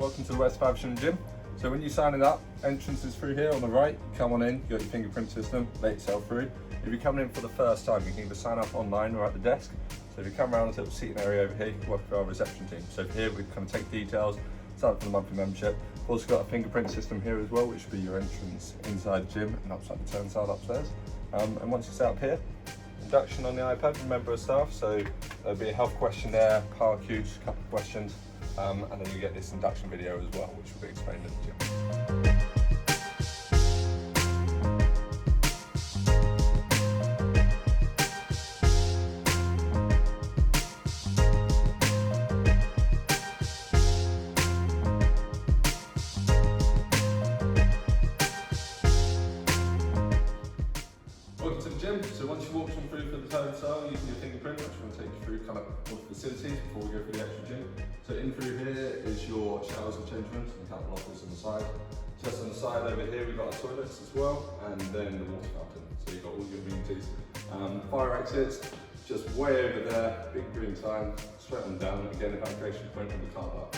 welcome to the West Faversham gym. So when you're signing up, entrance is through here on the right. You come on in, you got your fingerprint system, let yourself through. If you're coming in for the first time, you can either sign up online or at the desk. So if you come around to the seating area over here, you can work with our reception team. So here we kind of take details, sign up for the monthly membership. We've also got a fingerprint system here as well, which will be your entrance inside the gym and upside the turnstile upstairs. And once you set up here, induction on the iPad, member of staff, so there'll be a health questionnaire, power cues, a couple of questions, and then you get this induction video as well, which will be explained in the gym. Welcome to the gym. So once you walk through for the turnstile using your fingerprint, I'm just going to take you through kind of all the facilities before we go through the actual gym. So in through here is your showers and change rooms and a couple of lockers on the side. Just on the side over here we've got our toilets as well, and then the water fountain. So you've got all your amenities. Fire exits, just way over there, big green sign, straight on down. Again, evacuation point from the car park.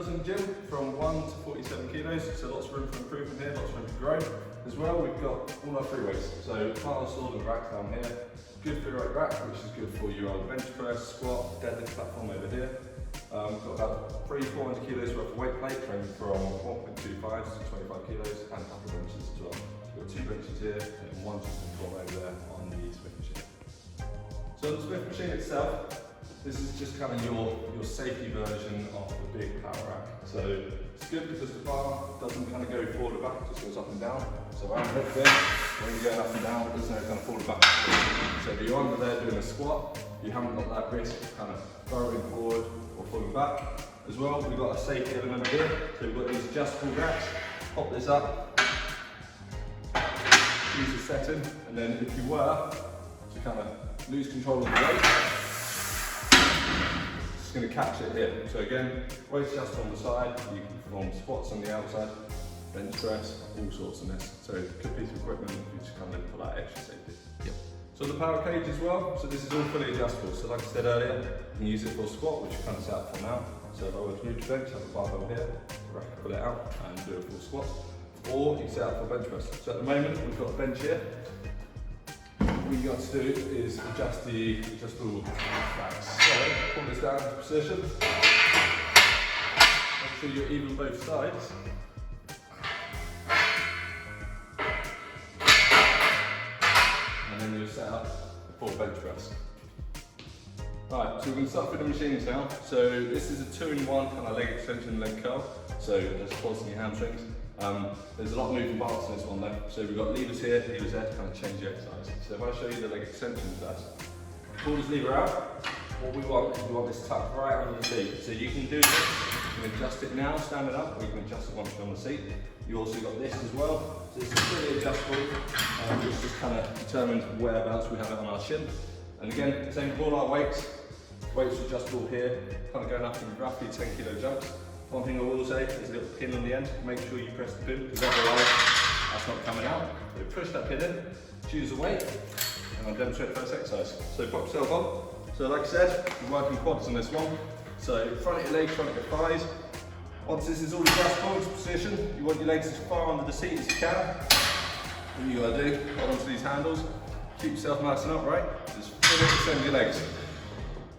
In the gym from 1 to 47 kilos, so lots of room for improvement here, lots of room to grow. As well, we've got all our free weights, so parcel and rack down here. Good free weight rack, which is good for your bench press, squat, deadlift platform over here. We've got about 300-400 kilos worth of weight plate, ranging from 1.25 to 25 kilos, and a couple of benches as well. We've got 2 benches here and 1 platform over there on the Smith machine. So the Smith machine itself, this is just kind of your safety version of the big power rack. So it's good because the bar doesn't kind of go forward or back, it just goes up and down. So I'm hooked in, when you're going up and down, there's no kind of forward or back. So if you're under there doing a squat, you haven't got that risk of kind of throwing forward or falling back. As well, we've got a safety element here. So we've got these adjustable racks. Pop this up, use the setting, and then if you were to kind of lose control of the weight, it's going to catch it here. So again, weights just on the side, you can perform squats on the outside, bench press, all sorts of this. So good piece of equipment, you just come in for that extra safety. Yep. So the power cage as well, so this is all fully adjustable. So like I said earlier, you can use it for a squat, which you kind of set up for now. So if I were to move the bench, have a barbell here, pull it out and do a full squat. Or you set up for bench press. So at the moment, we've got a bench here. What you got to do is adjust the adjustable racks. So pull this down into position. Make sure you're even both sides. And then you'll set up the full bench press. Right, so we're going to start with the machines now. So this is a 2-in-1 kind of leg extension, leg curl. So there's quads and your hamstrings. There's a lot of moving parts in this one though. So we've got levers here, levers there to kind of change the exercise. So if I show you the leg extension first, pull this lever out. What we want is we want this tucked right under the seat. So you can do this, you can adjust it now, standing up, or you can adjust it once you're on the seat. You also got this as well. So this is really adjustable, which just kind of determines whereabouts we have it on our shin. And again, same with all our weights. Weights are adjustable here, kind of going up in roughly 10 kilo jumps. One thing I will say is a little pin on the end. Make sure you press the pin, because otherwise that's not coming out. So push that pin in, choose a weight, and I'll demonstrate the first exercise. So pop yourself on. So like I said, we're working quads on this one. So front of your legs, front of your thighs. Once this is all adjustable into position, you want your legs as far under the seat as you can. What you gotta do, hold onto these handles, keep yourself nice and upright, just fully extend your legs.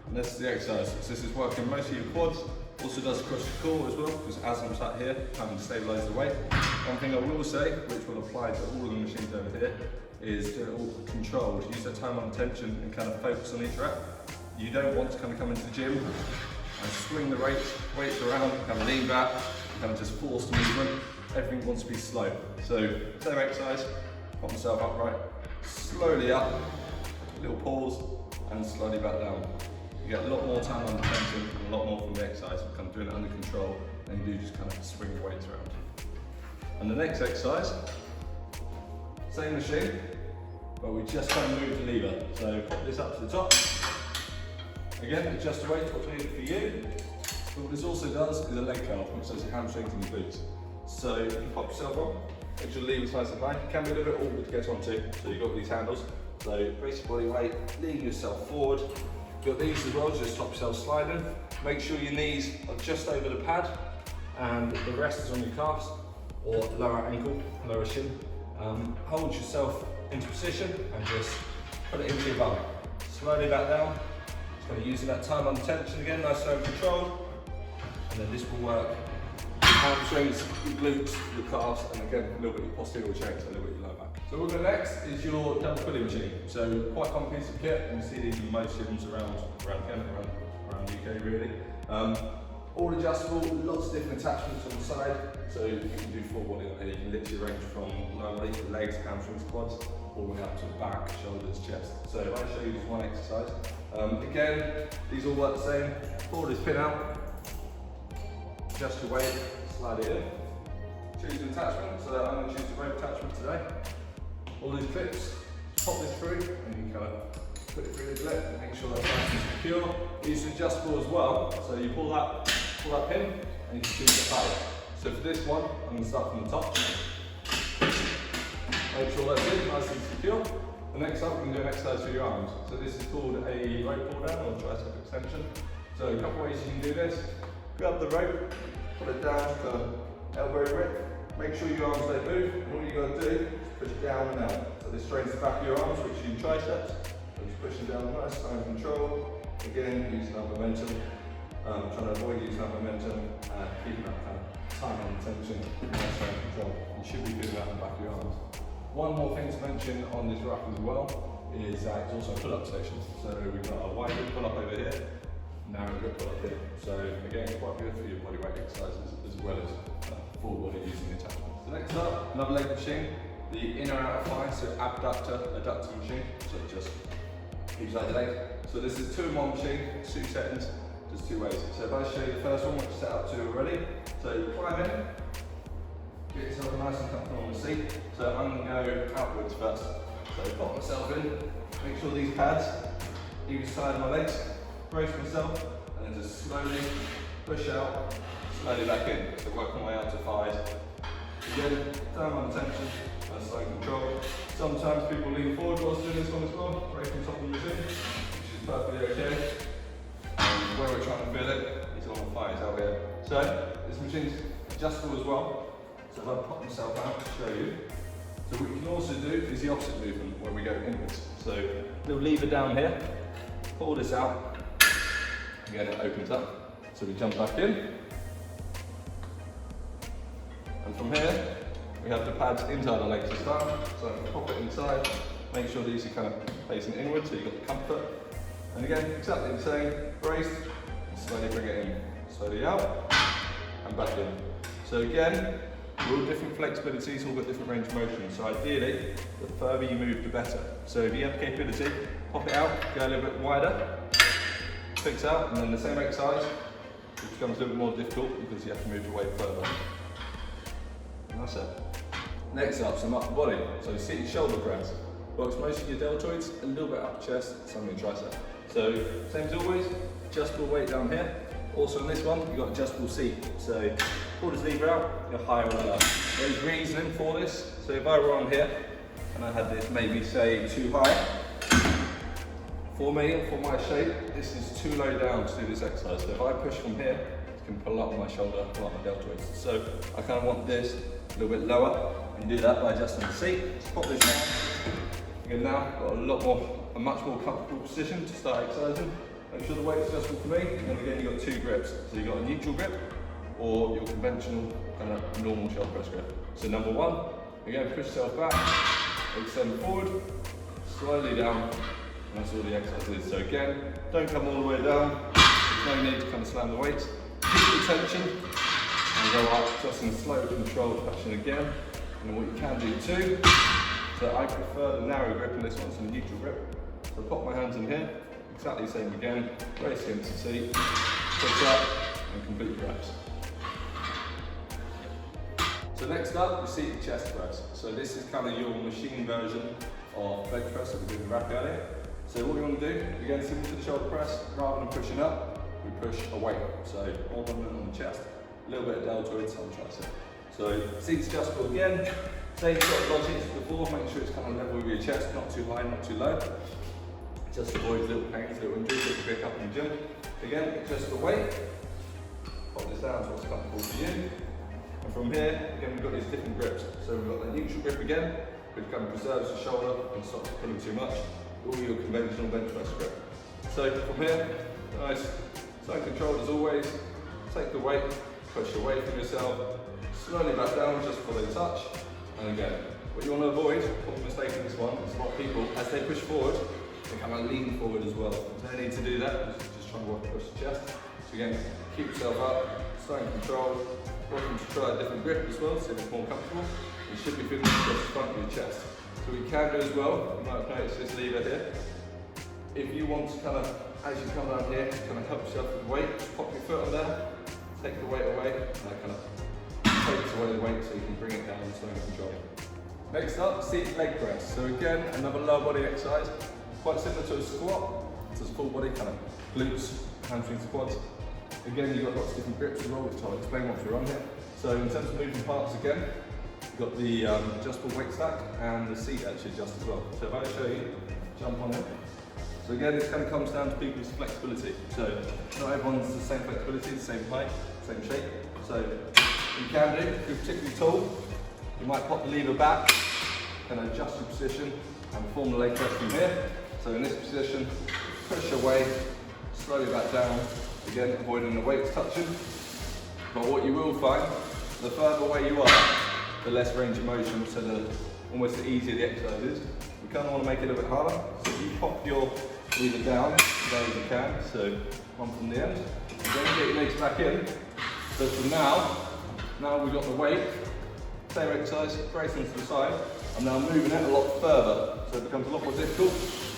And this is the exercise. So this is working mostly your quads. Also does across your core as well, because as I'm sat here, having to stabilise the weight. One thing I will say, which will apply to all of the machines over here, is do it all controlled. Use that time on attention and kind of focus on each rep. You don't want to kind of come into the gym and swing the weights around, kind of lean back, kind of just force the movement. Everything wants to be slow. So same exercise, pop myself upright, slowly up, little pause, and slowly back down. You get a lot more time under tension and a lot more from the exercise, kind of doing it under control, and you do just kind of swing the weights around. And the next exercise, same machine, but we just kind of move the lever. So pop this up to the top. Again, adjust the weight to what's needed for you. But what this also does is a leg curl, which does your hamstrings and your glutes. So you pop yourself on, Make sure the lever's nice and high. It can be a little bit awkward to get onto, so you've got these handles. So brace your body weight, lean yourself forward. You've got these as well, just stop yourself sliding. Make sure your knees are just over the pad and the rest is on your calves or lower ankle, lower shin. Hold yourself into position and just put it into your bum. Slowly back down. Just going to use that time under tension again, nice slow and controlled. And then this will work hamstrings, your glutes, your calves, and again a little bit your posterior chain, so a little bit your lower back. So what we'll do next is your double pulley machine. So quite a common piece of kit, and you see these in most gyms around Kent, around the UK really. All adjustable, lots of different attachments on the side, so you can do full body on here. You can literally range from lower legs, hamstrings, quads, all the way up to the back, shoulders, chest. So if I show you just one exercise. Again, these all work the same. Pull this pin out, adjust your weight, slide it in. Choose an attachment, so I'm going to choose the rope attachment today. All these clips, pop this through, and you can kind of put it through the lip and make sure that's nice and secure. These are adjustable as well, so you pull that pin, and you can choose the height. So for this one, I'm going to start from the top. Make sure that's in, nice and secure. The next up, we're going to do an exercise for your arms. So this is called a rope pull down or tricep extension. So a couple ways you can do this. Grab the rope, put it down to elbow width. Make sure your arms don't move. And all you got to do is push down and out. So this strains the back of your arms, which are your triceps. So just pushing down nice, under control. Again, using that momentum. Trying to avoid using that momentum and keeping that kind of time and tension, nice and control. You should be doing that in the back of your arms. One more thing to mention on this rack as well is that it's also a pull-up station. So we've got a wide grip pull-up over here, narrow grip pull-up here. So again, quite good for your body weight exercises as well as full body using the attachment. So next up, another leg machine, the inner outer thigh, so adductor machine. So it just keeps out the leg. So this is 2-in-1 machine, 2 settings, just 2 ways. So if I show you the first one, which is set up to already, so you climb in. Get yourself nice and comfortable on the seat. So I'm going to go outwards first. So pop myself in, make sure these pads, either side of my legs, brace myself, and then just slowly push out, slowly back in. So work my way out to thighs. Again, down on tension, and slow control. Sometimes people lean forward whilst doing this one as well, right on top of the machine, which is perfectly okay. And where we're trying to feel it is on the thighs out here. So this machine's adjustable as well. So if I pop myself out to show you. So what you can also do is the opposite movement where we go inwards. So little lever down here, pull this out, again it opens up. So we jump back in. And from here, we have the pads inside our legs to start. So I can pop it inside, make sure these are kind of facing inwards so you've got the comfort. And again, exactly the same, brace, and slowly bring it in. Slowly out, and back in. So again, we're all different flexibilities, all got different range of motion. So ideally, the further you move, the better. So if you have the capability, pop it out, go a little bit wider, fix out, and then the same exercise, which becomes a little bit more difficult because you have to move your weight further. And that's it. Next up, some upper body. So seated shoulder press. Works most of your deltoids, a little bit up chest, some of your tricep. So same as always, adjustable weight down here. Also on this one, you've got adjustable seat. So pull this lever out, you're higher or lower. There's reasoning for this. So if I were on here, and I had this maybe say too high, for me, for my shape, this is too low down to do this exercise. So if I push from here, it can pull up my shoulder, pull up my deltoids. So I kind of want this a little bit lower, and do that by adjusting the seat. Just pop this down. Again now, got a much more comfortable position to start exercising. Make sure the weight's adjustable for me, and then again you've got 2 grips. So you've got a neutral grip, or your conventional kind of normal shoulder press grip. So number 1, again push yourself back, extend forward, slowly down, and that's all the exercise is. So again, don't come all the way down, there's no need to kind of slam the weights. Keep the tension, and go up just in slow controlled fashion again. And then what you can do too, so I prefer the narrow grip in this one, so the neutral grip. So pop my hands in here, exactly the same again, brace against the seat, push up, and complete your reps. So next up, the seated chest press. So this is kind of your machine version of bench press that we did in rack earlier. So what we want to do, again similar to the shoulder press, rather than pushing up, we push away. So all movement on the chest, a little bit of deltoids on the tricep. So seats adjustable again, Same sort of logic as before, make sure it's kind of level with your chest, not too high, not too low. Just avoid little pains, little injuries that you pick up in the gym. Again, adjust the weight, pop this down so it's comfortable for you. And from here, again, we've got these different grips. So we've got the neutral grip again, which kind of preserves the shoulder and stops it pulling too much. All your conventional bench press grip. So from here, nice, side control as always. Take the weight, push away from yourself, slowly back down just before they touch. And again, what you want to avoid, common mistake in this one, is a lot of people, as they push forward, they kind of lean forward as well. There's no need to do that, just try and push the chest. So again, keep yourself up, stay in control. Welcome to try a different grip as well, so it's more comfortable. You should be feeling the front of your chest. So what you can do as well, you might have noticed this lever here. If you want to kind of, as you come down here, kind of help yourself with weight, just pop your foot on there, take the weight away, and that kind of takes away the weight so you can bring it down and stay in control. Next up, seated leg press. So again, another lower body exercise, quite similar to a squat. It's a full body kind of glutes, hamstrings, quads. Again, you've got lots of different grips as well, which I'll explain once we're on here. So in terms of moving parts again, you've got the adjustable weight stack and the seat actually adjusts as well. So if I show you, jump on it. So again, this kind of comes down to people's flexibility. So not everyone's the same flexibility, the same height, same shape. So you can do, if you're particularly tall, you might pop the lever back and adjust your position and form the leg press from here. So in this position, push away, slowly back down, again avoiding the weights touching. But what you will find, the further away you are, the less range of motion, so almost the easier the exercise is. We kind of want to make it a little bit harder. So if you pop your lever down, down as you can, so one from the end, and then get your legs back in. So for now we've got the weight, same exercise, brace into the side. I'm now moving it a lot further, so it becomes a lot more difficult.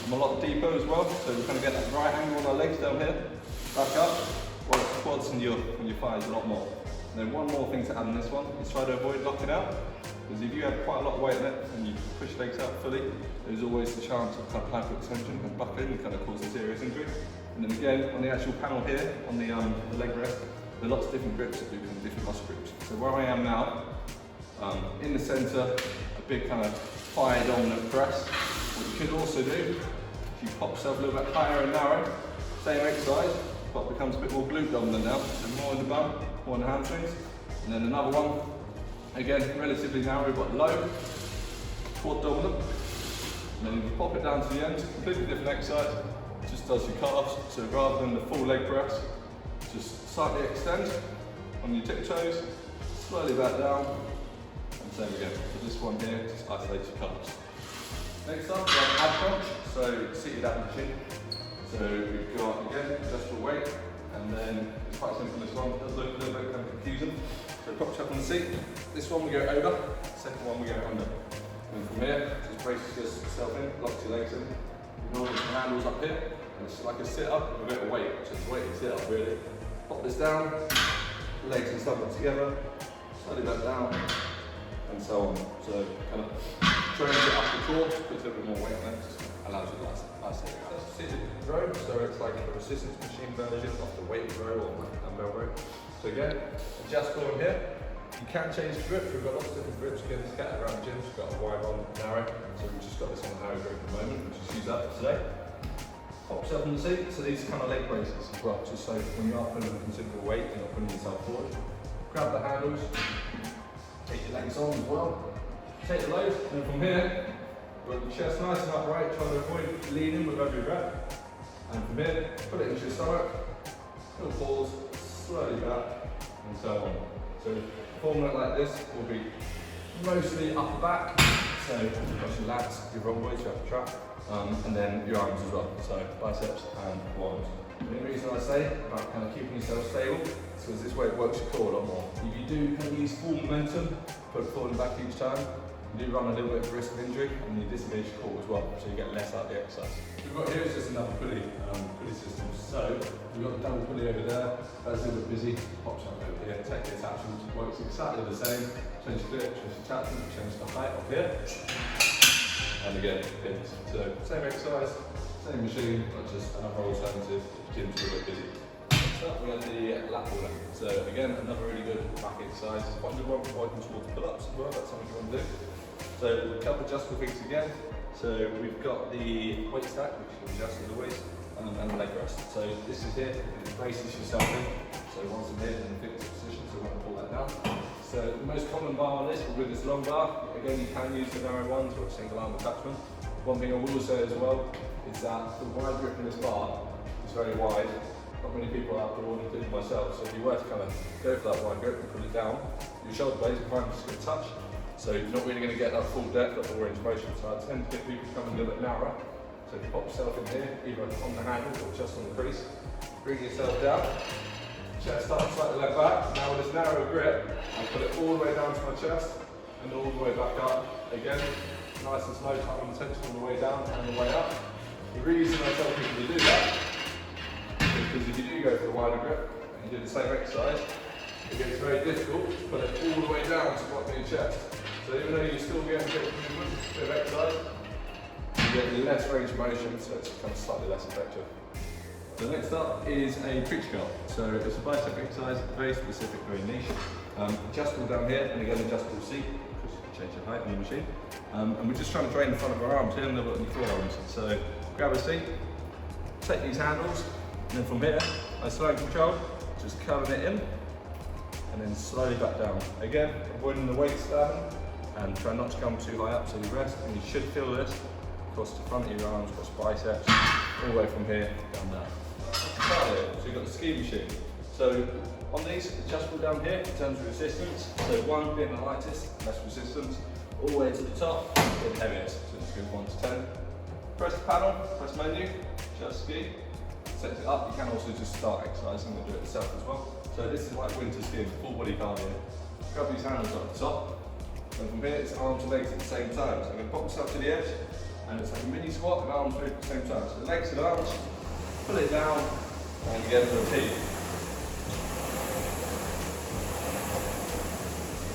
I'm a lot deeper as well, so we kind of get that right angle on our legs down here, back up, while the quads and your thighs a lot more. And then one more thing to add in this one is try to avoid locking out, because if you have quite a lot of weight in it and you push your legs out fully, there's always the chance of kind of hyperextension and buckling and kind of causing serious injury. And then again, on the actual panel here, on the leg rest, there are lots of different grips that do kind of different muscle groups. So where I am now, in the centre, a big kind of thigh dominant press. What you could also do, if you pop yourself a little bit higher and narrow, same exercise, but becomes a bit more glute dominant now, so more in the bum, more in the hamstrings. And then another one, again, relatively narrow but low, quad dominant. And then if you pop it down to the end, completely different exercise, just does your calves. So rather than the full leg press, just slightly extend on your tiptoes, slowly back down, and same again. So this one here just isolates your calves. Next up, we have ab crunch, so seated ab machine. So we've got, again, adjustable weight, and then it's quite simple this one, it does look a little bit kind of confusing. So prop up on the seat, this one we go over, second one we go under. And from here, just brace yourself in, lock your legs in, ignore the handles up here, and it's like a sit-up with a bit of weight, just weight and sit-up really. Pop this down, legs and stomach together, slowly back down, and so on. So kind of trains it up the core, puts a little bit more weight on it, allows you to isolate. That's a seated row, so it's like a resistance machine version of the weight row or like dumbbell row. So again, adjustable in here. You can change the grip, we've got lots of different grips again scattered around the gym. We've got a wide one, narrow, so we've just got this on a narrow grip at the moment, we'll just use that for today. Pop yourself on the seat, so these are kind of leg braces as well, just so when you are putting a considerable weight, you're not putting yourself forward. Grab the handles, take your legs on as well, take the load, and then from here, got the chest nice and upright, trying to avoid leaning with every rep. And from here, put it into your stomach, little pause, slowly back, and so on. So forming it like this will be mostly upper back, so you've got your lats, your rhomboids, your upper trap, and then your arms as well, so biceps and quads. The only reason I say about kind of keeping yourself stable is because this way it works your core a lot more. If you do kind of use full momentum, put it forward and back each time, you do run a little bit of risk of injury and you disengage your core as well, so you get less out of the exercise. What we've got here is just another pulley system. So we've got the double pulley over there, that's a little bit busy, pops up over here, take the attachment, works exactly the same, change the grip, change the attachment, change the height up here, and again, pins. So same exercise, same machine, but just another alternative, gym's a little bit busy. Next up we have the lat puller. So again, another really good back exercise, quite a good one for working towards pull-ups as well, that's something you want to do. So a couple adjustable things again. So we've got the weight stack, which you can adjust as always, and the leg rest. So this is here, it braces yourself in. So once I'm here, in a fixed position, so I want to pull that down. So the most common bar on this will be this long bar. Again, you can use the narrow ones or a single arm attachment. One thing I will say as well is that the wide grip in this bar is very wide. Not many people out there, including myself. So if you were to kind of go for that wide grip and pull it down, your shoulder blades are kind of just going to touch. So you're not really going to get that full depth, that full range of motion. So I tend to get people coming a little bit narrower. So if you pop yourself in here, either on the handle or just on the crease, bring yourself down, chest up, slightly leg back. Now with this narrow grip, I put it all the way down to my chest and all the way back up. Again, nice and slow, tight on the tension on the way down and the way up. The reason I tell people to do that is because if you do go for the wider grip and you do the same exercise, it gets very difficult to put it all the way down to what your chest. So even though you're still getting a bit of movement, a bit of exercise, you get less range of motion, so it's kind of slightly less effective. So next up is a preacher curl. So it's a bicep exercise, very specific, very niche. Adjustable down here, and again adjustable seat, because you can change your height on the machine. And we're just trying to drain the front of our arms here and a little bit on the forearms. So grab a seat, take these handles, and then from here, I slow and control, just curling it in, and then slowly back down. Again, avoiding the weight stabbing, and try not to come too high up so you rest, and you should feel this across the front of your arms, across biceps, all the way from here down there. So you've got the ski machine. So on these, adjustable down here in terms of resistance. So 1 being the lightest, less resistance, all the way to the top, being heaviest. So just go 1 to 10. Press the panel, press menu, just ski. Set it up, you can also just start exercising and do it yourself as well. So this is like winter skiing, full body cardio. Grab these handles up the top, and from here it's arms and legs at the same time. So I'm going to pop myself to the edge, and it's like a mini squat and arms move at the same time. So legs and arms, pull it down, and again repeat.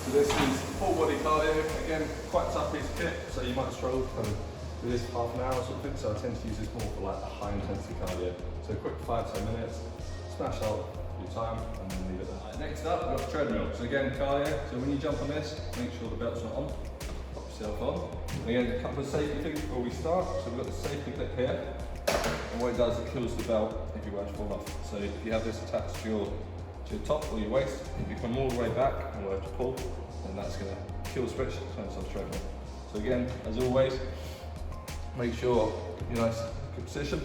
So this is full body cardio, again quite tough piece of kit, so you might struggle to kind of do this for half an hour or something, so I tend to use this more for like a high intensity cardio. So quick 5-10 minutes, smash out your time and then leave it there. Right, next up, we've got the treadmill. So again, cardio. So when you jump on this, make sure the belt's not on. Pop yourself on. And again, a couple of safety things before we start. So we've got the safety clip here. And what it does, it kills the belt if you were to fall off. So if you have this attached to your top or your waist, if you come all the way back and were to pull, then that's going to kill the switch, turn yourself straight on. So again, as always, make sure you're nice, good position,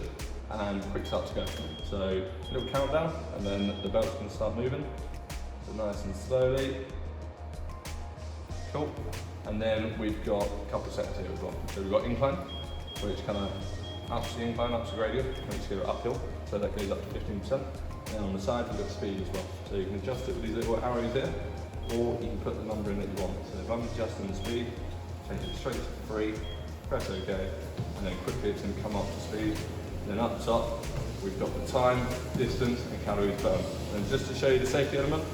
and quick start to go. So a little countdown, and then the belt's going to start moving. So nice and slowly. Cool. And then we've got a couple of seconds here as well. So we've got incline, which kind of ups the incline, ups the gradient, makes you go uphill. So that goes up to 15%. And on the side, we've got speed as well. So you can adjust it with these little arrows here, or you can put the number in that you want. So if I'm adjusting the speed, change it straight to 3, press OK, and then quickly it's going to come up to speed. And then up top, we've got the time, distance, and calories burned. And just to show you the safety element,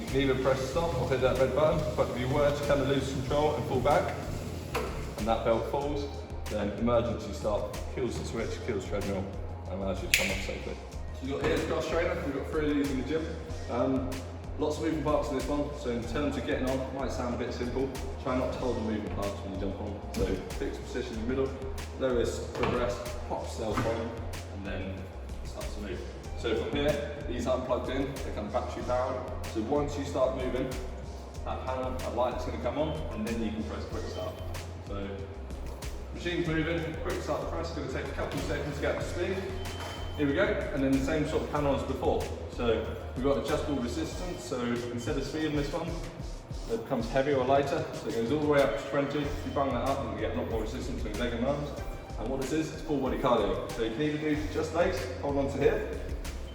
you can either press stop or hit that red button, but if you were to kind of lose control and fall back, and that belt falls, then emergency stop, kills the switch, kills treadmill, and allows you to come off safely. So you've got here the cross trainer, we've got 3 of these in the gym. Lots of moving parts in this one, so in terms of getting on, it might sound a bit simple. Try not to hold the moving parts when you jump on. So fixed position in the middle, lowest, progress, pop yourself on, and then start to move. So from here, these aren't plugged in, they're kind of battery powered. So once you start moving, that panel, that light's going to come on, and then you can press quick start. So machine's moving, quick start press, going to take a couple of seconds to get up to speed. Here we go, and then the same sort of panel as before. So we've got adjustable resistance, so instead of speed in this one, it becomes heavier or lighter, so it goes all the way up to 20. If you bung that up, you get a lot more resistance on your leg and arms. And what this is, it's full body cardio. So you can either do just legs, hold on to here,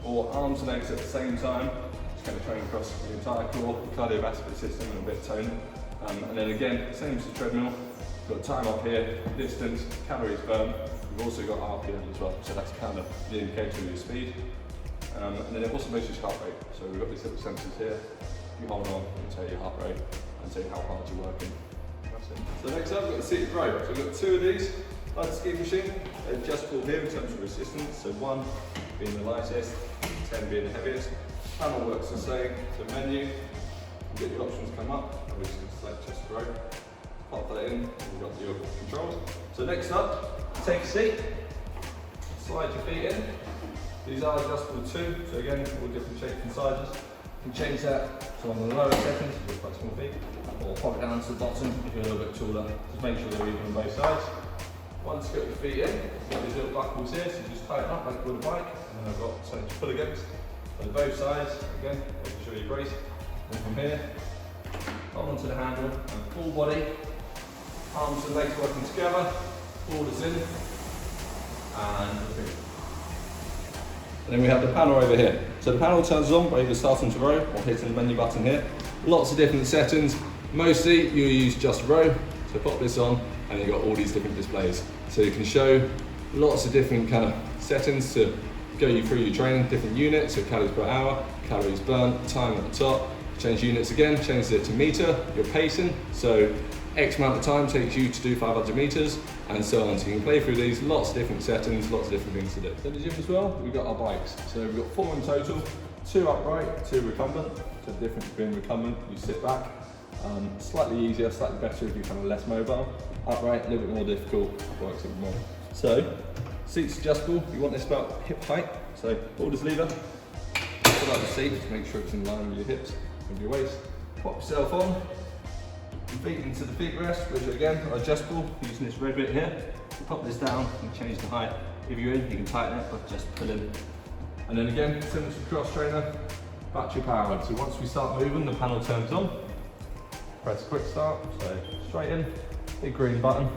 or arms and legs at the same time, just kind of train across the entire core, the cardiovascular system, and a bit of tone. And then again, same as the treadmill, we've got time up here, distance, calories burned. We've also got RPM as well, so that's kind of the indicator of your speed. And then it also measures your heart rate. So we've got these little sensors here. You hold on, it'll tell you your heart rate and tell you how hard you're working. That's it. So next up, we've got the seated row. So we've got 2 of these, like the ski machine. They're adjustable here in terms of resistance. So 1 being the lightest, 10 being the heaviest. Panel works the same. So menu, you get your options come up, and we can select just row. pop that in, and you've got your controls. So next up, take a seat, slide your feet in. These are adjustable too, so again, all different shapes and sizes. You can change that to one of the lower settings if you've got quite small feet, or pop it down to the bottom if you're a little bit taller. Just make sure they're even on both sides. Once you get your feet in, you've got these little buckles here, so you just tighten up like with a bike, and then I've got something to pull against. On both sides, again, making sure you brace. And from here, hold onto the handle, and full body, arms and legs working together, borders in, and repeat. And then we have the panel over here. So the panel turns on by either starting to row or hitting the menu button here. Lots of different settings. Mostly you'll use just row. So pop this on and you've got all these different displays. So you can show lots of different kind of settings to go you through your training, different units, so calories per hour, calories burnt, time at the top. Change units again, change it to meter, your pacing. So X amount of time takes you to do 500 meters and so on. So you can play through these, lots of different settings, lots of different things to do. So in the gym as well, we've got our bikes. So we've got 4 in total, 2 upright, 2 recumbent. So the difference between recumbent, you sit back, slightly easier, slightly better if you're kind of less mobile. Upright, a little bit more difficult, works a bit more. So, seats adjustable, you want this about hip height. So pull this lever, pull out the seat to make sure it's in line with your hips, with your waist. Pop yourself on. Feet into the feet rest, which again are adjustable using this red bit here. You pop this down and change the height. If you're in, you can tighten it, but just pull in. And then again, similar to cross trainer, battery power. So once we start moving, the panel turns on. Press quick start, so straight in, big green button,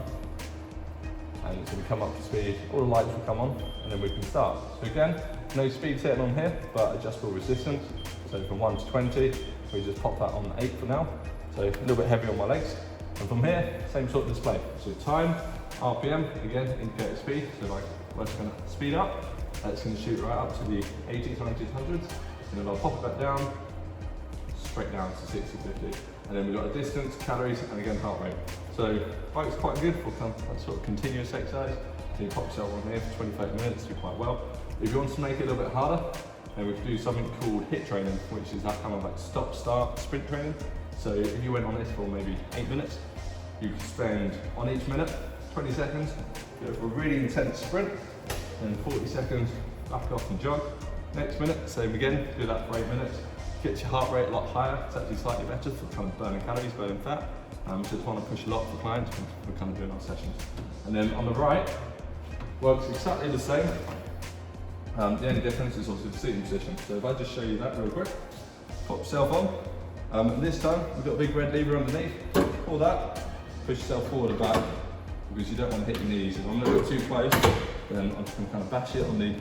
and it's going to come up to speed. All the lights will come on, and then we can start. So again, no speed setting on here, but adjustable resistance. So from 1 to 20, we just pop that on 8 for now. So a little bit heavy on my legs. And from here, same sort of display. So time, RPM, again, indicator speed. So like, we're just going to speed up. That's going to shoot right up to the 80s, 90s, 100s. And then I'll pop it back down, straight down to 60, 50. And then we've got a distance, calories, and again, heart rate. So bike's quite good for that sort of continuous exercise. So you pop yourself on here for 20, 30 minutes, do quite well. If you want to make it a little bit harder, then we can do something called HIIT training, which is that kind of like stop, start, sprint training. So if you went on this for maybe 8 minutes, you could spend on each minute 20 seconds, go for a really intense sprint, then 40 seconds, back off and jog. Next minute, same again, do that for 8 minutes. Gets your heart rate a lot higher, it's actually slightly better for kind of burning calories, burning fat. So it's one to push a lot for clients when we're kind of doing our sessions. And then on the right, works exactly the same. The only difference is obviously the seating position. So if I just show you that real quick, pop yourself on. And this time, we've got a big red lever underneath. Pull that, push yourself forward and back, because you don't want to hit your knees. If I'm a little bit too close, then I'm just going to kind of bash it on the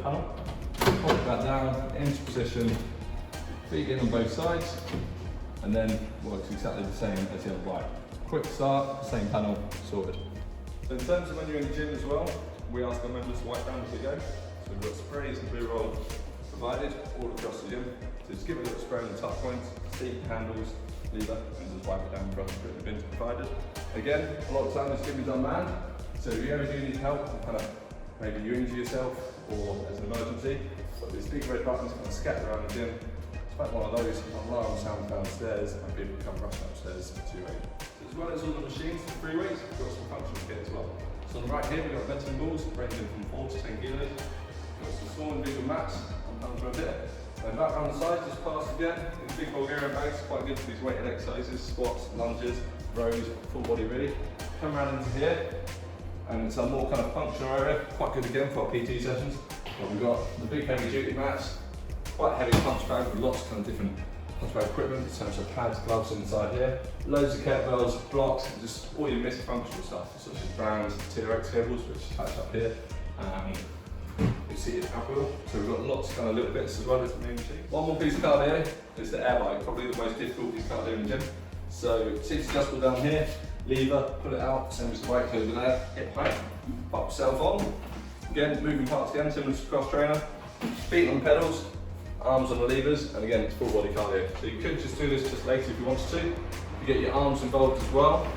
panel. Pop that down, into position, feet in on both sides, and then works exactly the same as the other bike. Quick start, same panel, sorted. So in terms of when you're in the gym as well, we ask our members to wipe down as they go. So we've got sprays and blue roll provided all across the gym. So just give it a little spray on the tuck points, seat, handles, lever, and just wipe it down and brush it with the bins provided. Again, a lot of time this can be done manned. So if you ever do need help, kind of maybe you injure yourself or as an emergency, got these big red buttons kind of scattered around the gym. It's like one of those alarm sounds downstairs and people come rushing upstairs to aid. So as well as all the machines, the free weights, we've got some functional kit as well. So on the right here, we've got venting balls ranging from 4 to 10 kilos. We've got some small individual mats, on for a bit. And back around the side, just pass again. These big Bulgarian bags, quite good for these weighted exercises, squats, lunges, rows, full body really. Come around into here, and it's a more kind of functional area, quite good again for our PT sessions. But we've got the big heavy duty mats, quite heavy punch bag with lots of kind of different punch bag equipment, in terms of pads, gloves inside here. Loads of kettlebells, blocks, just all your missing functional stuff, such as bands, TRX cables, which attach up here. You see it up wheel. So we've got lots of kind of little bits as well as the main machine. One more piece of cardio is the air bike, probably the most difficult piece of cardio in the gym. So seats adjustable down here, lever, pull it out, same as the bike over there, hip height, pop yourself on. Again, moving parts again, similar to cross trainer. Feet on the pedals, arms on the levers, and again it's full body cardio. So you could just do this just later if you wanted to. You get your arms involved as well.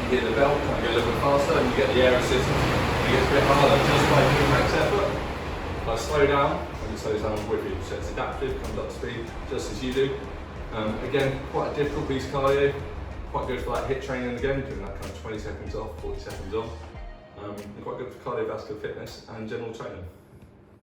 You hit the belt, might go a little bit faster, and you get the air assist. It gets a bit harder just by doing max effort. If I slow down, and it slows down with you. So it's adaptive, comes up to speed just as you do. Again, quite a difficult piece of cardio, quite good for like HIIT training again, doing that kind of 20 seconds off, 40 seconds on. And quite good for cardiovascular fitness and general training.